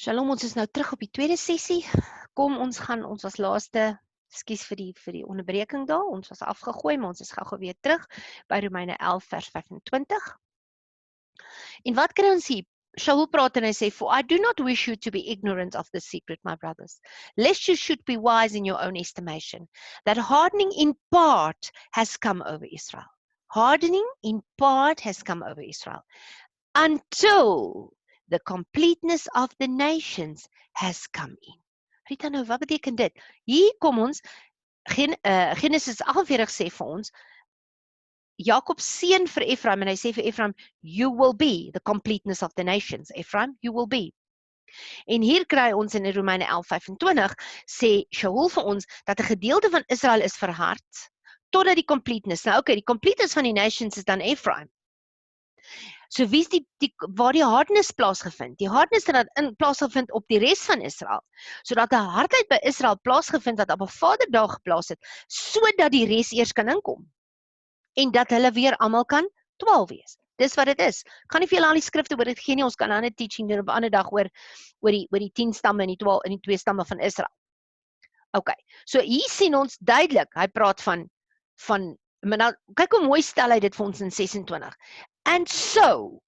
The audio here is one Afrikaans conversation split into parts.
Shalom, ons is nou terug op die tweede sessie. Kom, ons was laaste, ekskuus vir die onderbreking daar, ons was afgegooi, maar ons is gou weer terug by Romeine 11 vers 25. En wat kry ons hier? Shaul praat en hy sê, "For I do not wish you to be ignorant of the secret, my brothers, lest you should be wise in your own estimation, that hardening in part has come over Israel." Hardening in part has come over Israel, until the completeness of the nations has come in. Rita, nou wat beteken dit? Hier kom ons, Genesis 48 sê vir ons, Jakob seën vir Ephraim en hy sê vir Ephraim, "You will be the completeness of the nations." Ephraim, you will be. En hier kry ons in Romeine 11:25 sê Shaul vir ons dat 'n gedeelte van Israel is verhard totdat die completeness. Nou okay, die completeness van die nations is dan Ephraim. So wie is waar die hardness plaasgevind? Die hardness het plaasgevind op die res van Israel. Sodat 'n hardheid by Israel plaasgevind wat op 'n Vader daar geplaas het, sodat die res eers kan inkom. En dat hulle weer almal kan 12 wees. Dis wat dit is. Ek gaan nie vir julle al die skrifte oor dit gee nie, ons kan 'n ander teaching doen op 'n ander dag oor die 10 stamme en die 12 en die 2 stamme van Israel. Okay. So hier sien ons duidelik, hy praat van maar nou kyk hoe mooi stel hy dit vir ons in 26. And so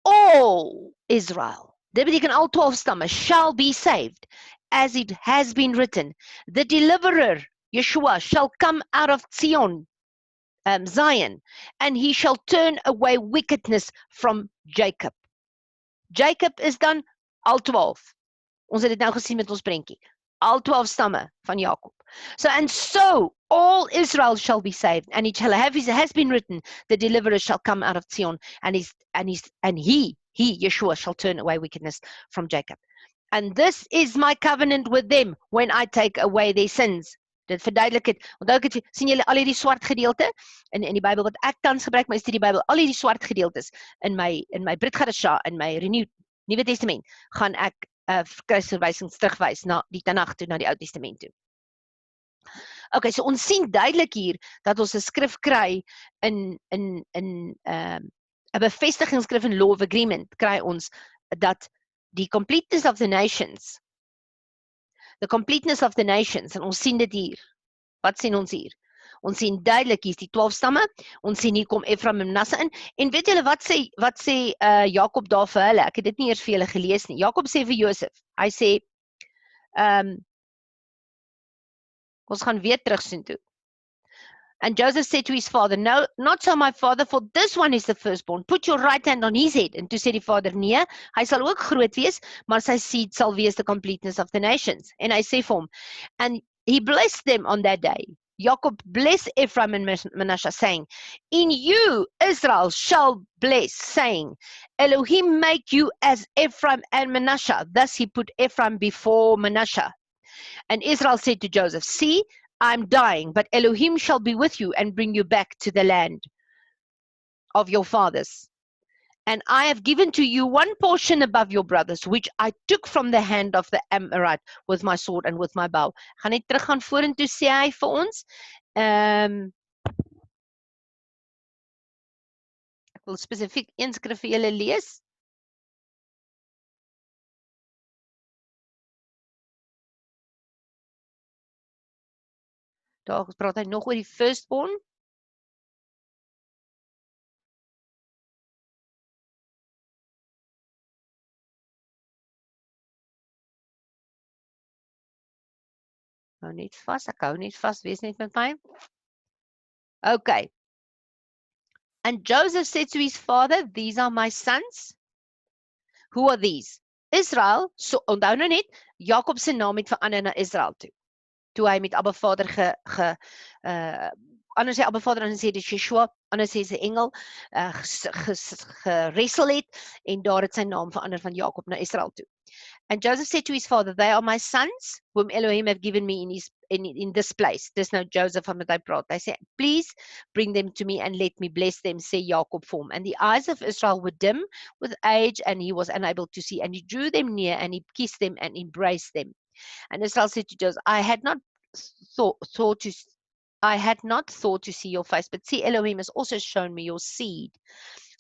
all Israel, dit beteken al 12 stamme, shall be saved, as it has been written, the deliverer, Yeshua, shall come out of Zion, Zion, and he shall turn away wickedness from Jacob. Jacob is dan al 12. Ons het dit nou gesien met ons prentjie. Al 12 stamme van Jakob. So, and so all Israel shall be saved, and it shall have, has been written, the deliverer shall come out of Zion, and he, Yeshua, shall turn away wickedness from Jacob. And this is my covenant with them when I take away their sins. Dit verduidelik het. Onthou ek het, sien julle al hierdie swart gedeelte in die Bybel wat ek tans gebruik, maar is dit die Bybel, al hierdie swart gedeeltes in my Brit Hadashah, in my Renewed Nuwe Testament, gaan ek kruisverwysings terugwys na die Tanakh toe, na die Ou Testament toe. Okay, so ons sien duidelik hier dat ons 'n skrif kry in 'n bevestigingsskrif in Law of Agreement kry ons dat die completeness of the nations, en ons sien dit hier. Wat sien ons hier? Ons sien duidelik hier is die 12 stamme, ons sien hier kom Ephraim en Manasse in, en weet julle wat sê Jakob daar vir hulle? Ek het dit nie eers vir julle gelees nie. Jakob sê vir Josef, hy sê, ons gaan weer terug sien toe. And Joseph said to his father, "No, not so my father, for this one is the firstborn. Put your right hand on his head." En toe sê die vader, "Nee, hy sal ook groot wees, maar sy seed sal wees the completeness of the nations." En hy sê vir hom, and he blessed them on that day. Jacob blessed Ephraim and Manasseh, saying, "In you Israel shall bless, saying, Elohim make you as Ephraim and Manasseh." Thus he put Ephraim before Manasseh. And Israel said to Joseph, "See, I'm dying, but Elohim shall be with you and bring you back to the land of your fathers. And I have given to you one portion above your brothers, which I took from the hand of the Amorite with my sword and with my bow." Gaan net terug gaan vorentoe sê hy vir ons. Ek wil spesifiek een skrif vir julle lees. Daar praat hy nog oor die firstborn. Hou net vas, ek hou net vas, wees net met my. Okay. And Joseph said to his father, "These are my sons." Who are these? Israel, so onthou nou net, Jakob se naam het verander na Israel toe. Toe hy met Abba Vader anders sê Abba Vader, anders sê dit Yeshua, anders sê sy engel gewressel het, en daar het sy naam verander van Jakob na Israel toe. And Joseph said to his father, "They are my sons, whom Elohim have given me in this place." Dis nou Joseph van wat hy praat. Hy sê, "Please bring them to me and let me bless them," sê Jakob vir hom. And the eyes of Israel were dim with age, and he was unable to see. And he drew them near, and he kissed them and embraced them. And Israel said to Joseph, I had not thought to see your face, but see, Elohim has also shown me your seed.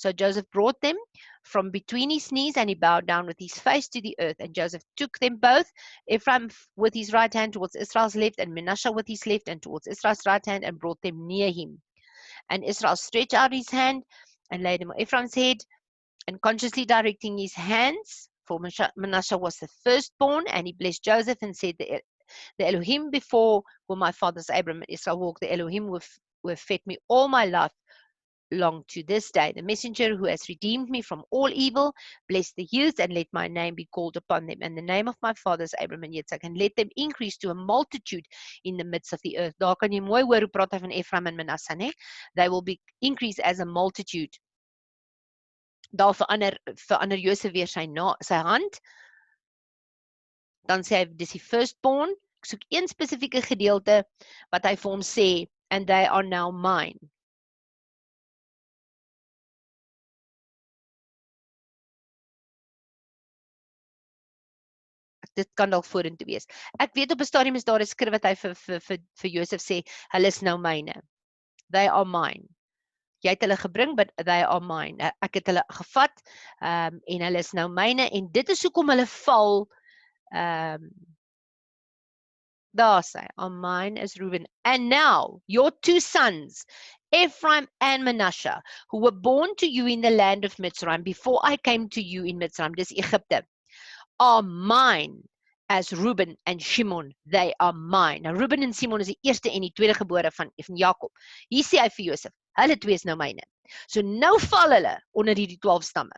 So Joseph brought them from between his knees, and he bowed down with his face to the earth. And Joseph took them both, Ephraim with his right hand towards Israel's left, and Manasseh with his left and towards Israel's right hand, and brought them near him. And Israel stretched out his hand and laid him on Ephraim's head, and consciously directing his hands, for Manasseh was the firstborn, and he blessed Joseph and said, the Elohim before whom my fathers Abraham and Israel walked, the Elohim who have fed me all my life long to this day. The messenger who has redeemed me from all evil, bless the youth, and let my name be called upon them, and the name of my fathers Abraham and Yitzhak, and let them increase to a multitude in the midst of the earth. Daar kan jy mooi hoor hoe praat hy van Ephraim en Manasseh, né? They will be increased as a multitude. Daar verander Josef weer sy hand, dan sê hy, dis die firstborn. Ek soek een spesifieke gedeelte wat hy vir hom sê, and they are now mine. Dit kan dalk vorentoe wees. Ek weet op 'n stadium is daar 'n skrif wat hy vir Josef sê, hulle is nou myne. They are mine. Jy het hulle gebring, but they are mine. Ek het hulle gevat, en hulle is nou myne, en dit is hoekom hulle val, daar sê, are mine as Reuben. And now, your two sons, Ephraim and Manasseh, who were born to you in the land of Mitzrayim, before I came to you in Mitzrayim, dis Egypte, are mine as Reuben and Shimon, they are mine. Nou Reuben en Shimon is die eerste en die tweede gebore van Jakob. Hier sê hy vir Josef, hulle twee is nou myne. So nou val hulle onder die 12 stamme.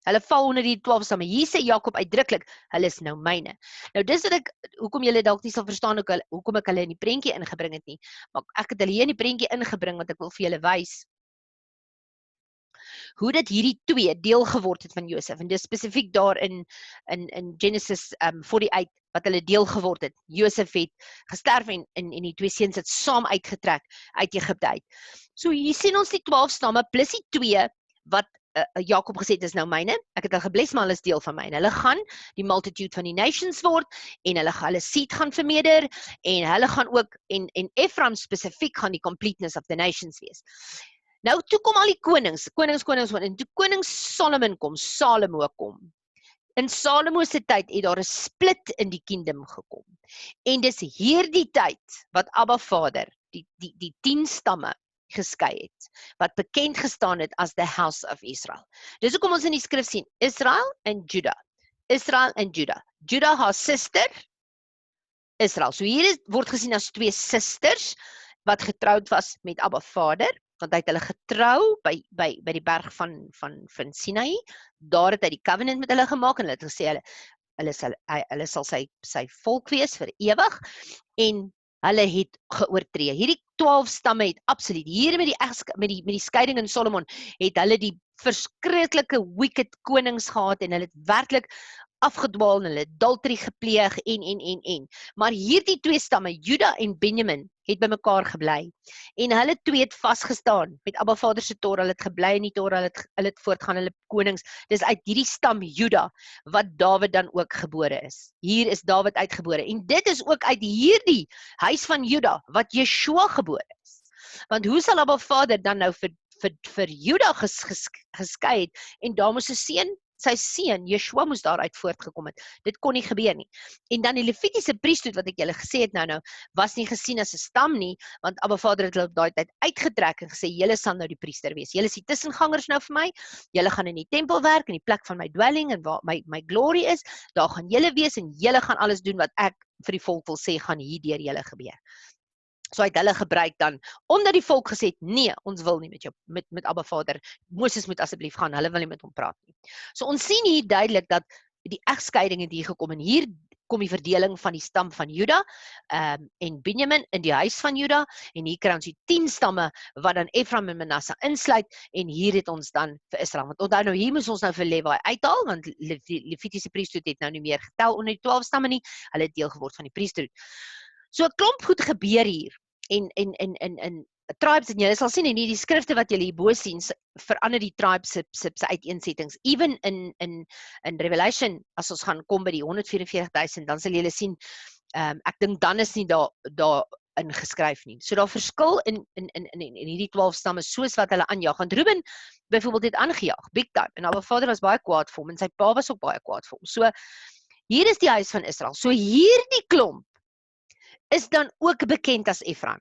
Hulle val onder die 12 stamme. Hier sê Jakob uitdruklik, hulle is nou myne. Nou dis wat hoekom julle dalk nie sal verstaan hoekom ek hulle in die prentjie ingebring het nie. Maar ek het hulle hier in die prentjie ingebring want ek wil vir julle wys hoe dit hierdie twee deel geword het van Josef, en dis spesifiek daar in Genesis 48, wat hulle deel geword het. Josef het gesterf en die twee seuns het saam uitgetrek uit Egypte uit. So hier sien ons die 12 stamme, plus die twee, wat Jakob gesê het, is nou myne, ek het hulle gebless, maar hulle is deel van myne. Hulle gaan die multitude van die nations word, en hulle seed gaan vermeerder, en hulle gaan ook, en Ephraim spesifiek gaan die completeness of the nations wees. Nou, toe kom al die konings, en toe koning Salomo kom. In Salomo se tyd het daar 'n split in die kingdom gekom. En dis hierdie tyd wat Abba Vader, die 10 stamme geskei het, wat bekend gestaan het as the house of Israel. Dis hoekom ons in die skrif sien, Israel en Judah. Israel en Judah. Judah, haar sister, Israel. So hier word gesien as twee sisters, wat getroud was met Abba Vader, want hy het hulle getrou by die berg van Sinai. Daar het hy die covenant met hulle gemaak, en hulle het gesê, hulle sal sy volk wees vir ewig, en hulle het geoortree. Hierdie 12 stamme het absoluut, hier met die skeiding in Solomon, het hulle die verskriklike wicked konings gehad, en hulle het werklik afgedwaal, en hulle adultery gepleeg, en. Maar hierdie twee stamme, Judah en Benjamin, het by mekaar gebly. En hulle twee het vasgestaan met Abba Vader se Torah, hulle het gebly in die Torah, hulle het voortgaan, hulle konings. Dis uit hierdie stam Judah, wat Dawid dan ook gebore is. Hier is Dawid uitgebore. En dit is ook uit hierdie huis van Judah, wat Yeshua gebore is. Want hoe sal Abba Vader dan nou vir Judah geskei het, en daar moes sy seun, Yeshua moes daaruit voortgekom het. Dit kon nie gebeur nie. En dan die Levitiese priesthood, wat ek julle gesê het nou, was nie gesien as 'n stam nie, want Abba Vader het hulle op daai tyd uitgetrek en gesê, julle sal nou die priester wees. Julle is die tussengangers nou vir my, julle gaan in die tempel werk, in die plek van my dwelling, en waar my glory is, daar gaan julle wees, en julle gaan alles doen wat ek vir die volk wil sê, gaan hier deur julle gebeur. So het hulle gebruik dan, omdat die volk gesê het, nee, ons wil nie met Abba Vader, Moses moet asseblief gaan, hulle wil nie met hom praat nie. So ons sien hier duidelik dat die egskeiding het hier gekom, en hier kom die verdeling van die stam van Judah, en Benjamin in die huis van Judah, en hier kry ons die 10 stamme, wat dan Ephraim en Manasseh insluit, en hier het ons dan vir Israel, want onthou nou, hier moes ons nou vir Levi uithaal, want Levitiese priesthood het nou nie meer getel onder die 12 stamme nie, hulle het deel geword van die priesthood. So 'n klomp goed gebeur hier, en tribes, en julle sal sien, en die skrifte wat julle hierbo sien, verander die tribes se uiteensettings, even in Revelation, as ons gaan kom by die 144,000, dan sal julle sien, ek dink dan is nie daar ingeskryf nie. So daar verskil in hierdie 12 stamme soos wat hulle aanjaag. Want Reuben byvoorbeeld het aangejaag, big time. En Abba Vader was baie kwaad vir hom en sy pa was ook baie kwaad vir hom. So hier is die huis van Israel. So hierdie klomp is dan ook bekend as Efraim.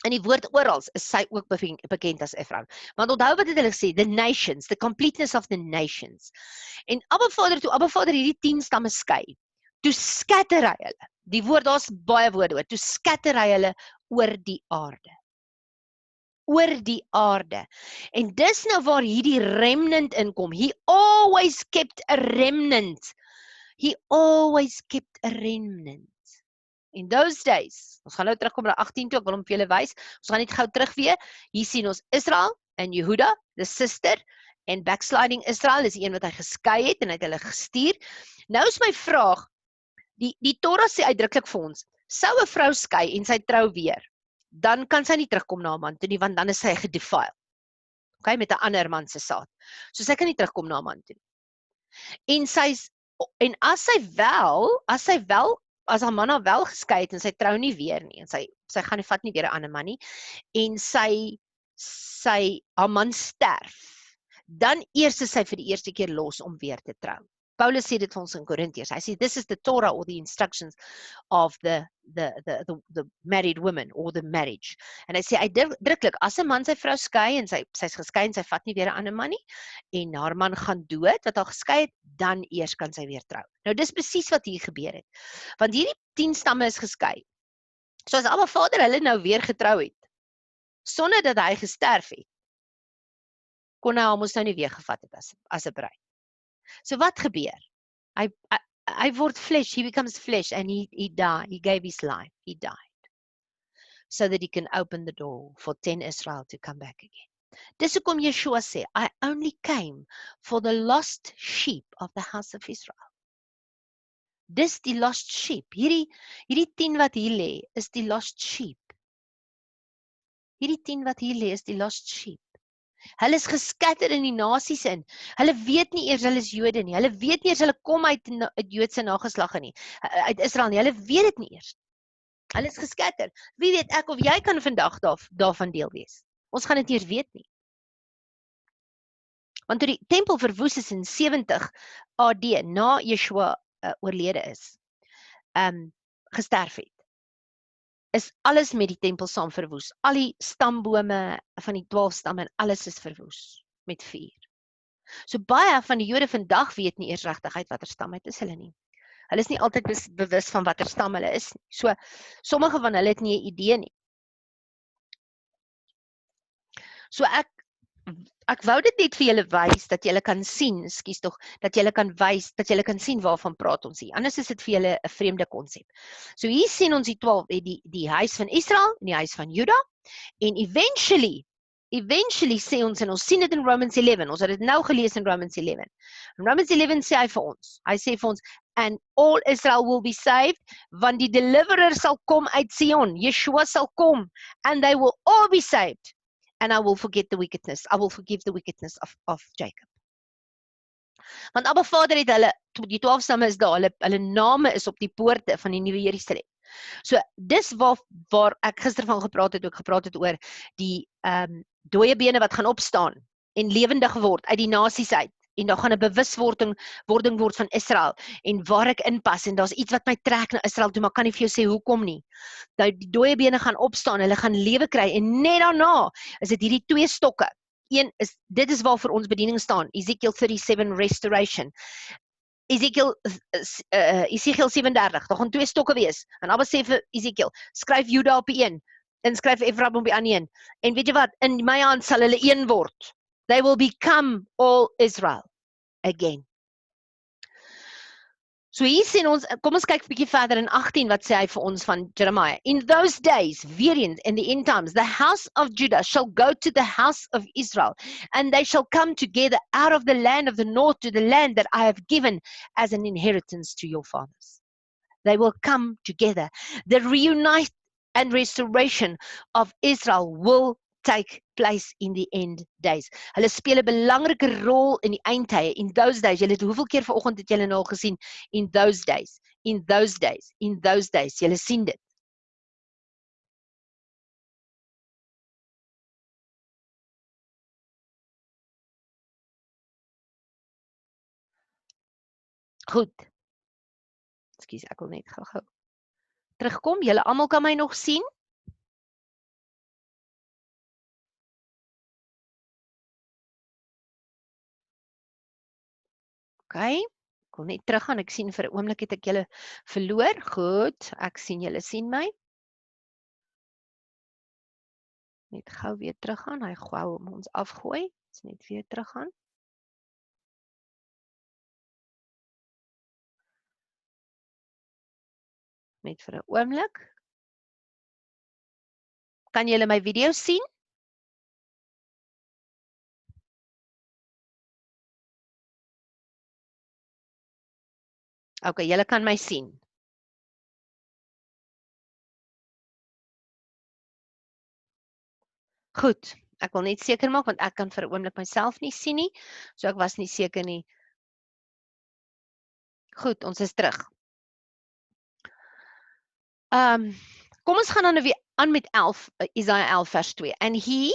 In die woord orals is sy ook bekend as Efraim. Want onthou wat het hulle gesê, the nations, the completeness of the nations. En Abba Vader hierdie 10 stamme skei, toe skatter hy hulle. Die woord, daar's baie woorde oor, toe skatter hy hulle oor die aarde. Oor die aarde. En dis nou waar hierdie remnant inkom. He always kept a remnant. He always kept a remnant. In those days, ons gaan nou terugkom na 18 toe, ek wil hom vir julle wys, ons gaan net gou terug weer, hier sien ons Israel en Jehuda, the sister, en backsliding Israel, is die een wat hy geskei het, en hy het hulle gestuur. Nou is my vraag, die Torah sê uitdruklik vir ons, sou 'n vrou skei en sy trou weer, dan kan sy nie terugkom na 'n man toe nie, want dan is sy gedefile, okay, met 'n ander man se saad. So sy kan nie terugkom na 'n man toe nie. En as haar man haar wel geskei het en sy trou nie weer nie, en sy gaan nie vat nie weer 'n ander man nie, en haar man sterf, dan eers is sy vir die eerste keer los om weer te trou. Paulus sê dit vir ons in Korintiërs. Hy sê this is the Torah or the instructions of the married woman or the marriage. En hy sê uitdruklik, as 'n man sy vrou skei en sy's geskei en sy vat nie weer 'n ander man nie, en haar man gaan dood wat haar geskei het, dan eers kan sy weer trou. Nou dis presies wat hier gebeur het. Want hierdie 10 stamme is geskei. So as Abba Vader hulle nou weer getrou het, sonder dat hy gesterf het, kon hy mos nou nie weer gevat het as 'n bruid. So wat gebeur? Hy word flesh, he becomes flesh, and he died, he gave his life, he died. So that he can open the door for 10 Israel to come back again. Dis hoekom Yeshua sê, I only came for the lost sheep of the house of Israel. Dis die lost sheep. Hierdie 10 wat hier lê, is die lost sheep. Hierdie 10 wat hier lê, is die lost sheep. Hulle is geskatter in die nasies in. Hulle weet nie eers hulle is Jode nie. Hulle weet nie eers hulle kom uit Joodse nageslagte nie. Uit Israel nie. Hulle weet dit nie eers. Hulle is geskatter. Wie weet, ek of jy kan vandag daarvan deel wees. Ons gaan dit nie eers weet nie. Want toe die tempel verwoes is in 70 AD, na Yeshua oorlede is, gesterf het, is alles met die tempel saam verwoes. Al die stambome van die 12 stamme en alles is verwoes met vuur. So baie van die Jode vandag weet nie eers regtig uit watter stam is hulle nie. Hulle is nie altyd bewus van watter stam hulle is nie. So sommige van hulle het nie 'n idee nie. So ek wou dit net vir julle wys dat julle kan sien, dat julle kan wys, dat julle kan sien waarvan praat ons hier. Anders is dit vir julle 'n vreemde konsep. So hier sien ons die 12, die huis van Israel en die huis van Juda, en eventually sê ons, en ons sien dit in Romans 11, ons het dit nou gelees in Romans 11. In Romans 11 sê hy sê vir ons, and all Israel will be saved, want die deliverer sal kom uit Sion, Yeshua sal kom, and they will all be saved. And I will forgive the wickedness of Jacob. Want Abba Vader het hulle, die 12 stamme is daar, hulle name is op die poorte van die nuwe Jerusalem. So, dis waar ek gister van gepraat het oor die dooie bene wat gaan opstaan en lewendig word uit die nasies uit. En daar gaan 'n bewuswording word van Israel, en waar ek inpas, en daar's iets wat my trek na Israel toe, maar kan nie vir jou sê hoekom nie. Nou, die dooie bene gaan opstaan, hulle gaan lewe kry, en net daarna is dit hierdie 2 stokke. Dit is waarvoor ons bediening staan, Ezekiel 37 Restoration. Ezekiel 37, daar gaan 2 stokke wees, en Abba sê vir Ezekiel, skryf Juda op die een, en skryf Efraim op die ander een, en weet jy wat, in my hand sal hulle een word. They will become all Israel again. So hier sien ons, kom ons kyk 'n bietjie verder in 18, wat sê hy vir ons van Jeremiah. In those days, weer eens, in the end times, the house of Judah shall go to the house of Israel, and they shall come together out of the land of the north to the land that I have given as an inheritance to your fathers. They will come together. The reunite and restoration of Israel will take place in the end days. Hulle speel 'n belangrike rol in die eindtye, in those days. Julle het hoeveel keer vanoggend het julle nou al gesien, in those days, in those days, in those days. Julle sien dit. Goed. Ekskuus, ek wil net gou terugkom. Julle almal kan my nog sien? OK. Ek wil net teruggaan. Ek sien vir 'n oomblik het ek julle verloor. Goed, ek sien julle sien my. Net gou weer teruggaan. Hy gou om ons afgooi. Net weer teruggaan. Net vir 'n oomblik. Kan julle my video sien? OK, julle kan my sien. Goed, ek wil net seker maak want ek kan vir 'n oomblik myself nie sien nie. So ek was nie seker nie. Goed, ons is terug. Kom ons gaan dan weer aan met 11, Isaiah 11 vers 2. And he,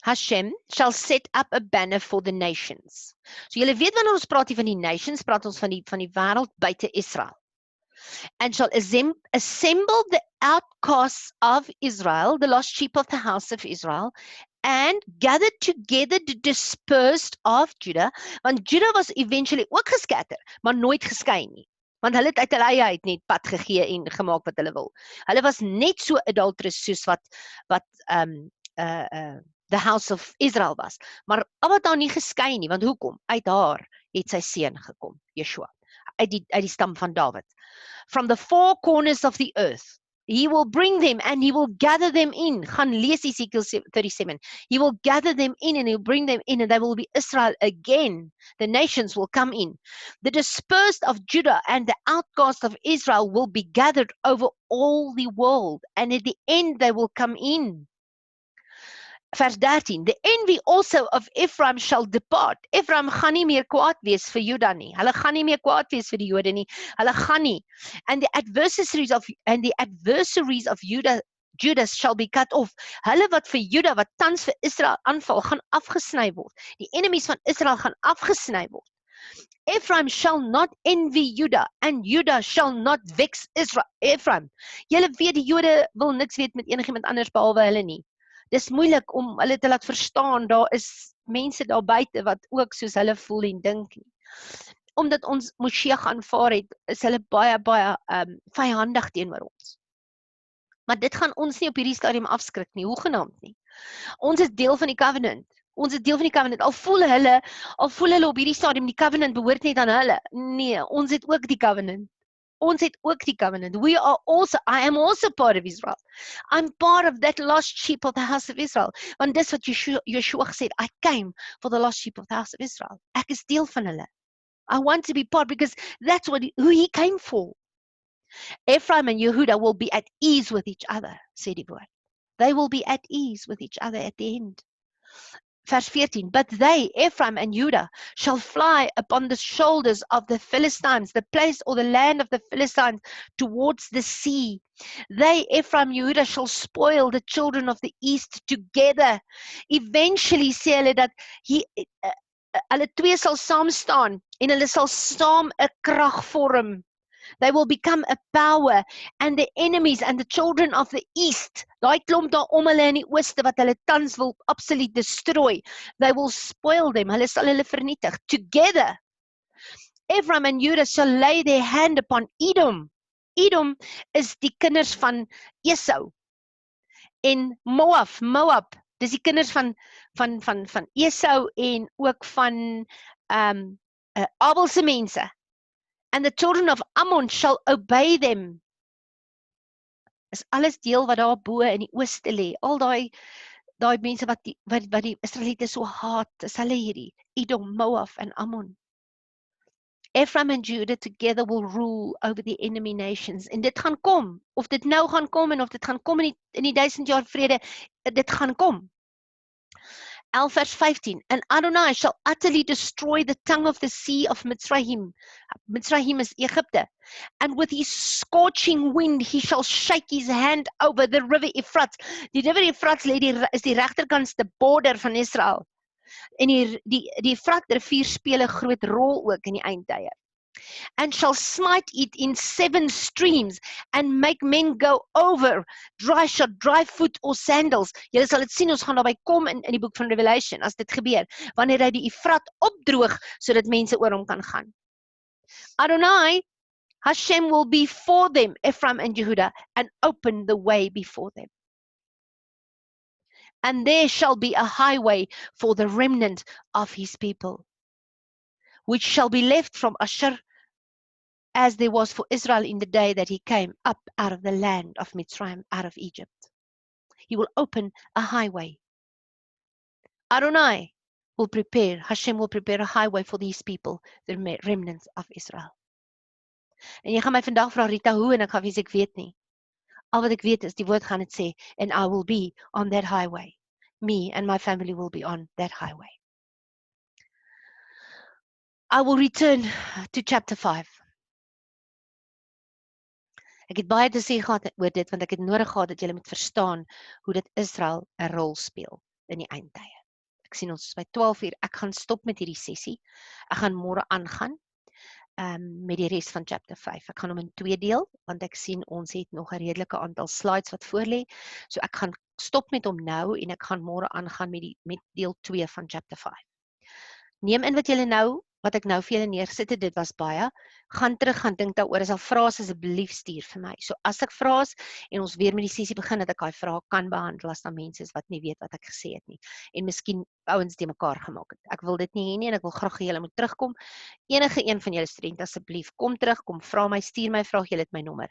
Hashem, shall set up a banner for the nations. So julle weet wanneer ons praat hier van die nations, praat ons van die wêreld buite Israel. And shall assemble the outcasts of Israel, the lost sheep of the house of Israel, and gathered together the dispersed of Judah, want Judah was eventually ook geskatter, maar nooit geskei nie. Want hulle het uit hulle eie uit net pad gegee en gemaak wat hulle wil. Hulle was net so adulterous soos wat the house of Israel was. Maar wat daar nie geskei nie, want hoekom? Uit haar het sy seun gekom, Yeshua, uit die stam van Dawid. From the four corners of the earth, he will bring them and he will gather them in. Gaan lees Ezekiel 37. He will gather them in and he'll bring them in and they will be Israel again. The nations will come in. The dispersed of Judah and the outcast of Israel will be gathered over all the world. And at the end they will come in. Vers 13, the envy also of Ephraim shall depart. Ephraim gaan nie meer kwaad wees vir Juda nie. Hulle gaan nie meer kwaad wees vir die Jode nie. Hulle gaan nie. And the adversaries of Judah shall be cut off. Hulle wat vir Juda, wat tans vir Israel aanval, gaan afgesny word. Die enemies van Israel gaan afgesny word. Ephraim shall not envy Judah, and Judah shall not vex Ephraim. Julle weet die Jode wil niks weet met enigiemand anders behalwe hulle nie. Dis moeilik om hulle te laat verstaan, daar is mense daar buite wat ook soos hulle voel en dink nie. Omdat ons Moshiach aanvaar het, is hulle baie vyandig teenoor ons. Maar dit gaan ons nie op hierdie stadium afskrik nie, hoegenaamd nie. Ons is deel van die covenant. Ons is deel van die covenant. Al voel hulle op hierdie stadium die covenant behoort net aan hulle. Nee, ons het ook die covenant. Ons het ook die covenant. I am also part of Israel. I'm part of that lost sheep of the house of Israel. Want dis wat Yeshua gesê, I came for the lost sheep of the house of Israel. Ek is deel van hulle. I want to be part because that's who he came for. Ephraim and Yehuda will be at ease with each other, sê die woord. They will be at ease with each other at the end. Vers 14, but they, Ephraim and Judah, shall fly upon the shoulders of the Philistines, the place or the land of the Philistines towards the sea. They, Ephraim and Judah, shall spoil the children of the east together. Eventually, sê hulle dat hulle twee sal saam staan en hulle sal saam 'n krag vorm. They will become a power, and the enemies and the children of the east, daai klomp daar om hulle in die ooste wat hulle tans wil absoluut destroy, they will spoil them, hulle sal hulle vernietig. Together, Ephraim and Judah shall lay their hand upon Edom. Edom is die kinders van Esau. En Moab, dis die kinders van Esau en ook van Abel se mense. And the children of Ammon shall obey them. Is alles deel wat daar bo in die ooste lê. Al daai mense wat die Israeliete so haat, is hulle hierdie Edom, Moab en Ammon. Ephraim and Judah together will rule over the enemy nations. En dit gaan kom. Of dit nou gaan kom en of dit gaan kom in die 1000 jaar vrede, dit gaan kom. 11 vers 15, and Adonai shall utterly destroy the tongue of the sea of Mitzrayim. Mitzrayim is Egypte. And with his scorching wind he shall shake his hand over the river Euphrates. Die river Euphrates is die regterkantste border van Israel. En die Euphrates rivier speel 'n groot rol ook in die eindtye. and shall smite it in 7 streams, and make men go over, dry shod, dry foot or sandals. Julle sal dit sien, ons gaan daarby kom in die boek van Revelation, as dit gebeur, wanneer hy die Efrat opdroog, sodat mense oor hom kan gaan. Adonai, Hashem will be for them, Ephraim and Jehudah, and open the way before them. And there shall be a highway for the remnant of his people, which shall be left from Asher, as there was for Israel in the day that he came up out of the land of Mitzrayim, out of Egypt. He will open a highway. Adonai will prepare, Hashem will prepare a highway for these people, the remnants of Israel. En jy gaan my vandag vra, Rita, hoe? En ek gaan wees, ek weet nie. Al wat ek weet is, die woord gaan het sê, and I will be on that highway. Me and my family will be on that highway. I will return to chapter 5. Ek het baie te sê gehad oor dit, want ek het nodig gehad dat julle moet verstaan hoe dit Israel 'n rol speel in die eindtye. Ek sien ons is by 12 uur, ek gaan stop met hierdie sessie. Ek gaan môre aangaan met die res van chapter 5. Ek gaan hom in 2 deel, want ek sien ons het nog 'n redelike aantal slides wat voorlê. So ek gaan stop met hom nou en ek gaan môre aangaan met deel 2 van chapter 5. Neem in wat julle nou, wat ek nou vir julle neergesit het, dit was baie. Gaan terug, gaan dink daaroor, as al vrae asseblief stuur vir my. So as ek vrae en ons weer met die sessie begin, dat ek daai vrae kan behandel as daar mense is wat nie weet wat ek gesê het nie. En miskien ouens te mekaar gemaak het. Ek wil dit nie hê nie en ek wil graag hê julle moet terugkom. Enige een van julle studente asseblief, kom terug, kom vra my, stuur my vraag, julle het my nommer.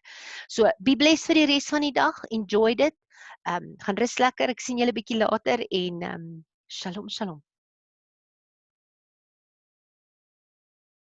So, be blessed vir die res van die dag. Enjoy dit. Gaan rus lekker. Ek sien julle bietjie later en shalom, shalom.